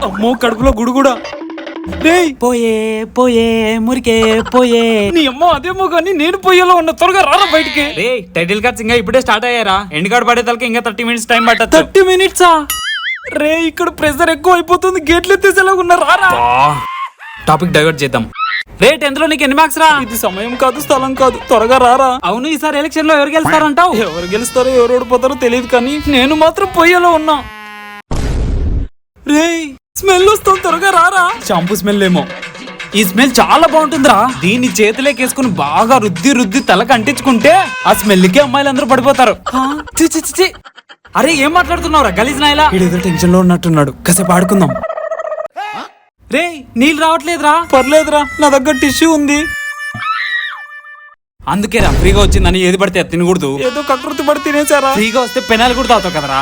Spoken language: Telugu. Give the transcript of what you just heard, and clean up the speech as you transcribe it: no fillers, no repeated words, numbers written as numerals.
అమ్మో కడుపులో గుడుగుడా. పోయే పోయే మురికే పోయే. నీ అమ్మ అదేమో కానీ నేను పొయ్యేలో ఉన్న, త్వరగా రారా బయటికి. రే టైటిల్ కార్డ్స్ ఇంకా ఇప్పుడే స్టార్ట్ అయ్యారా? ఎండ్ కార్డ్ పడేదానికి ఇంకా 30 minutes టైం పట్టచ్చు. 30 minutes? రే ఇక్కడ ప్రెషర్ ఎక్కువ అయిపోతుంది, గేట్లు ఎత్తేసేలా ఉన్నా, రారా. టాపిక్ డైవర్ట్ చేద్దాం. రే 10th లో నీకు ఎన్ని మార్క్స్ రా? ఇది సమయం కాదు, స్థలం కాదు, త్వరగా రారా. అవును, ఈసారి ఎలక్షన్ లో ఎవరు గెలుస్తారంటావు? ఎవరు గెలుస్తారో ఎవరు ఓడిపోతారో తెలియదు కానీ నేను మాత్రం పొయ్యేలో ఉన్నా. రే స్మెల్ వస్తుంది, త్వరగా రారా. షాంపూ స్మెల్ ఏమో. ఈ స్మెల్ చాలా బాగుంటుందిరా. దీన్ని చేతిలోకేసుకుని బాగా రుద్ది రుద్ది తలకు అంటించుకుంటే ఆ స్మెల్ కి అమ్మాయిలందరూ పడిపోతారు. చి చి చి. అరే ఏం మాట్లాడుతున్నావురా గలీజ్ నాయలా? వీడేదో టెన్షన్ లో ఉన్నట్టున్నాడు, కాసేపు ఆడుకుందాం. రే నీళ్ళు రావట్లేదురా? పర్లేదురా, నా దగ్గర టిష్యూ ఉంది. అందుకేరా ఫ్రీగా వచ్చిందని ఏది పడితే అది తినకూడదు. ఏదో కకృతి పడి తినేసారా. ఫ్రీగా వస్తే పెనాలు కూడా తాగుతావు కదరా.